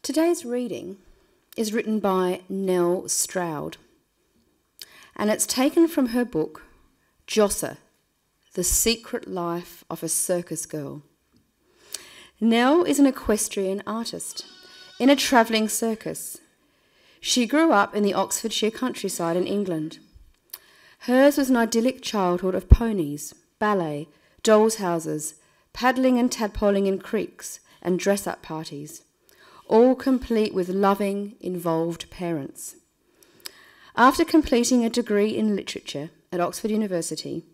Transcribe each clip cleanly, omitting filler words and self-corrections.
Today's reading is written by Nell Stroud, and it's taken from her book, Jossa, The Secret Life of a Circus Girl. Nell is an equestrian artist in a travelling circus. She grew up in the Oxfordshire countryside in England. Hers was an idyllic childhood of ponies, ballet, dolls' houses, paddling and tadpoling in creeks, and dress-up parties, all complete with loving, involved parents. After completing a degree in literature at Oxford University,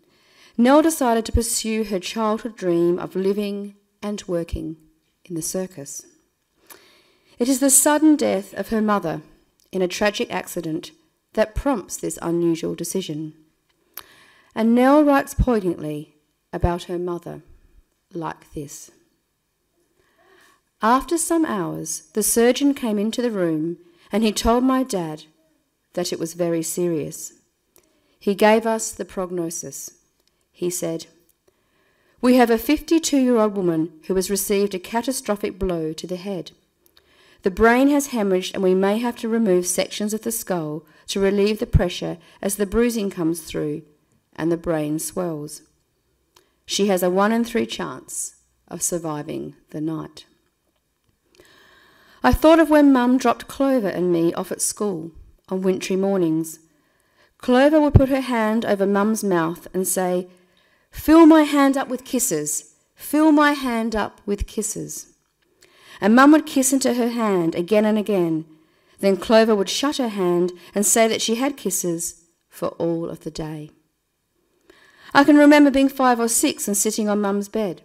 Nell decided to pursue her childhood dream of living and working in the circus. It is the sudden death of her mother in a tragic accident that prompts this unusual decision. And Nell writes poignantly about her mother like this. After some hours, the surgeon came into the room and he told my dad that it was very serious. He gave us the prognosis. He said, "We have a 52-year-old woman who has received a catastrophic blow to the head. The brain has hemorrhaged and we may have to remove sections of the skull to relieve the pressure as the bruising comes through and the brain swells. She has a 1 in 3 chance of surviving the night." I thought of when Mum dropped Clover and me off at school on wintry mornings. Clover would put her hand over Mum's mouth and say, "Fill my hand up with kisses, fill my hand up with kisses." And Mum would kiss into her hand again and again. Then Clover would shut her hand and say that she had kisses for all of the day. I can remember being 5 or 6 and sitting on Mum's bed.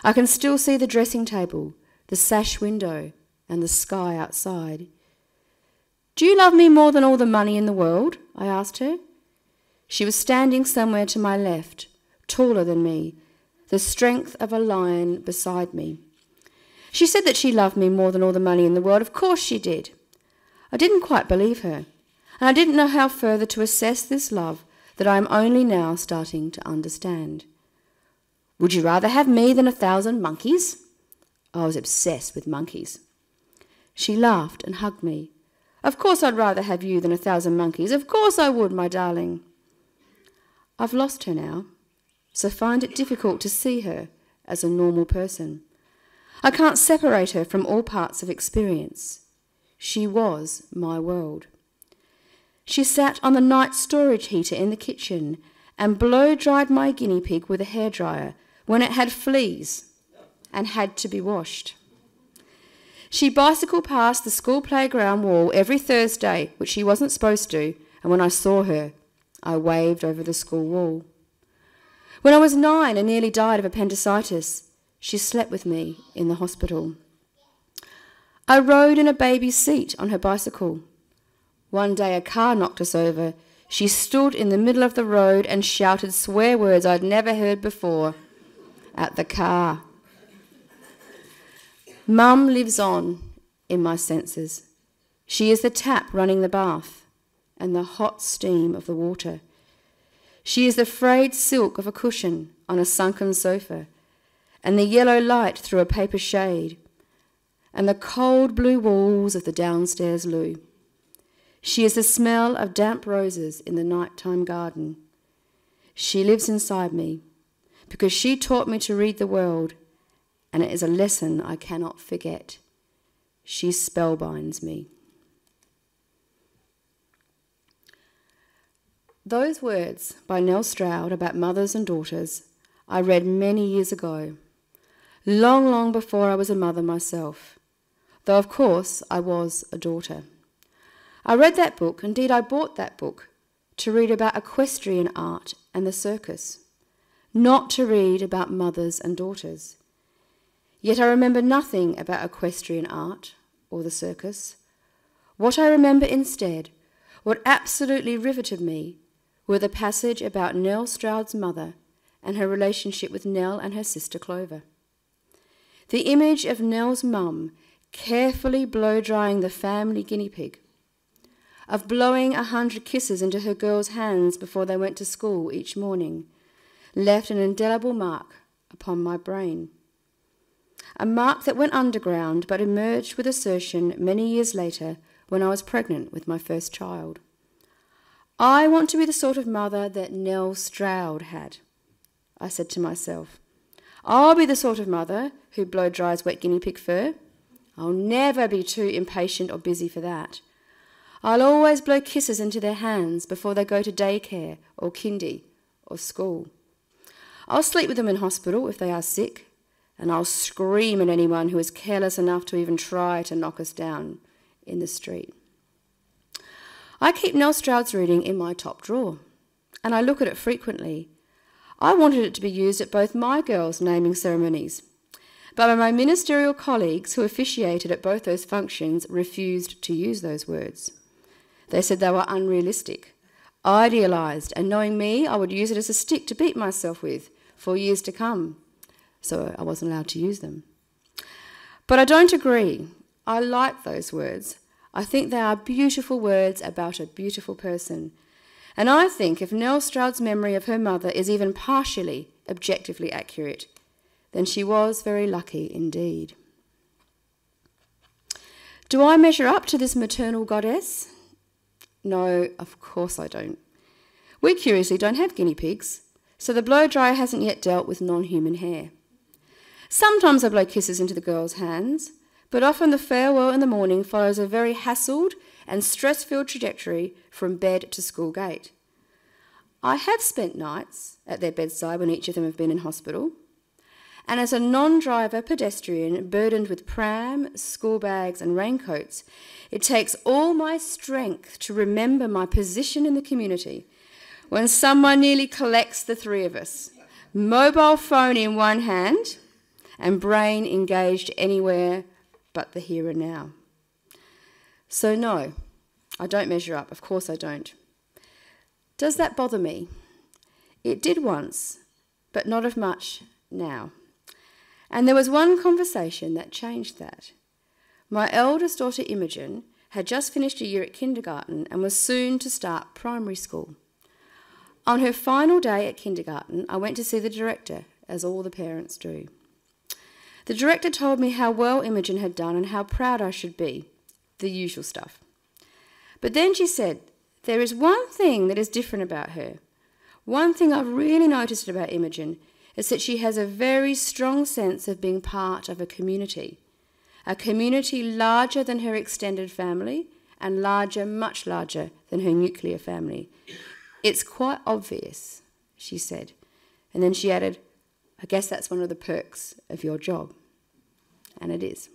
I can still see the dressing table, the sash window, and the sky outside. "Do you love me more than all the money in the world?" I asked her. She was standing somewhere to my left, taller than me, the strength of a lion beside me. She said that she loved me more than all the money in the world. Of course she did. I didn't quite believe her, and I didn't know how further to assess this love that I am only now starting to understand. "Would you rather have me than 1,000 monkeys?" I was obsessed with monkeys. She laughed and hugged me. "Of course I'd rather have you than 1,000 monkeys. Of course I would, my darling." I've lost her now, so find it difficult to see her as a normal person. I can't separate her from all parts of experience. She was my world. She sat on the night storage heater in the kitchen and blow-dried my guinea pig with a hairdryer when it had fleas and had to be washed. She bicycled past the school playground wall every Thursday, which she wasn't supposed to, and when I saw her, I waved over the school wall. When I was 9 and nearly died of appendicitis, she slept with me in the hospital. I rode in a baby's seat on her bicycle. One day a car knocked us over. She stood in the middle of the road and shouted swear words I'd never heard before at the car. Mum lives on in my senses. She is the tap running the bath and the hot steam of the water. She is the frayed silk of a cushion on a sunken sofa and the yellow light through a paper shade and the cold blue walls of the downstairs loo. She is the smell of damp roses in the nighttime garden. She lives inside me because she taught me to read the world, and it is a lesson I cannot forget. She spellbinds me. Those words by Nell Stroud about mothers and daughters I read many years ago, long, long before I was a mother myself, though of course I was a daughter. I read that book, indeed I bought that book, to read about equestrian art and the circus, not to read about mothers and daughters. Yet I remember nothing about equestrian art or the circus. What I remember instead, what absolutely riveted me, were the passage about Nell Stroud's mother and her relationship with Nell and her sister Clover. The image of Nell's mum carefully blow-drying the family guinea pig, of blowing 100 kisses into her girls' hands before they went to school each morning, left an indelible mark upon my brain. a mark that went underground but emerged with assertion many years later when I was pregnant with my first child. I want to be the sort of mother that Nell Stroud had, I said to myself. I'll be the sort of mother who blow-dries wet guinea pig fur. I'll never be too impatient or busy for that. I'll always blow kisses into their hands before they go to daycare or kindy or school. I'll sleep with them in hospital if they are sick, and I'll scream at anyone who is careless enough to even try to knock us down in the street. I keep Nell Stroud's reading in my top drawer, and I look at it frequently. I wanted it to be used at both my girls' naming ceremonies, but my ministerial colleagues who officiated at both those functions refused to use those words. They said they were unrealistic, idealised, and knowing me, I would use it as a stick to beat myself with for years to come, so I wasn't allowed to use them. But I don't agree. I like those words. I think they are beautiful words about a beautiful person. And I think if Nell Stroud's memory of her mother is even partially objectively accurate, then she was very lucky indeed. Do I measure up to this maternal goddess? No, of course I don't. We curiously don't have guinea pigs, so the blow dryer hasn't yet dealt with non-human hair. Sometimes I blow kisses into the girls' hands, but often the farewell in the morning follows a very hassled and stress-filled trajectory from bed to school gate. I have spent nights at their bedside when each of them have been in hospital, and as a non-driver pedestrian burdened with pram, school bags and raincoats, it takes all my strength to remember my position in the community when someone nearly collects the three of us, mobile phone in one hand and brain engaged anywhere but the here and now. So no, I don't measure up, of course I don't. Does that bother me? It did once, but not of much now. And there was one conversation that changed that. My eldest daughter, Imogen, had just finished a year at kindergarten and was soon to start primary school. On her final day at kindergarten, I went to see the director, as all the parents do. The director told me how well Imogen had done and how proud I should be, the usual stuff. But then she said, there is one thing that is different about her. One thing I've really noticed about Imogen is that she has a very strong sense of being part of a community larger than her extended family and larger, much larger than her nuclear family. It's quite obvious, she said. And then she added, I guess that's one of the perks of your job. And it is.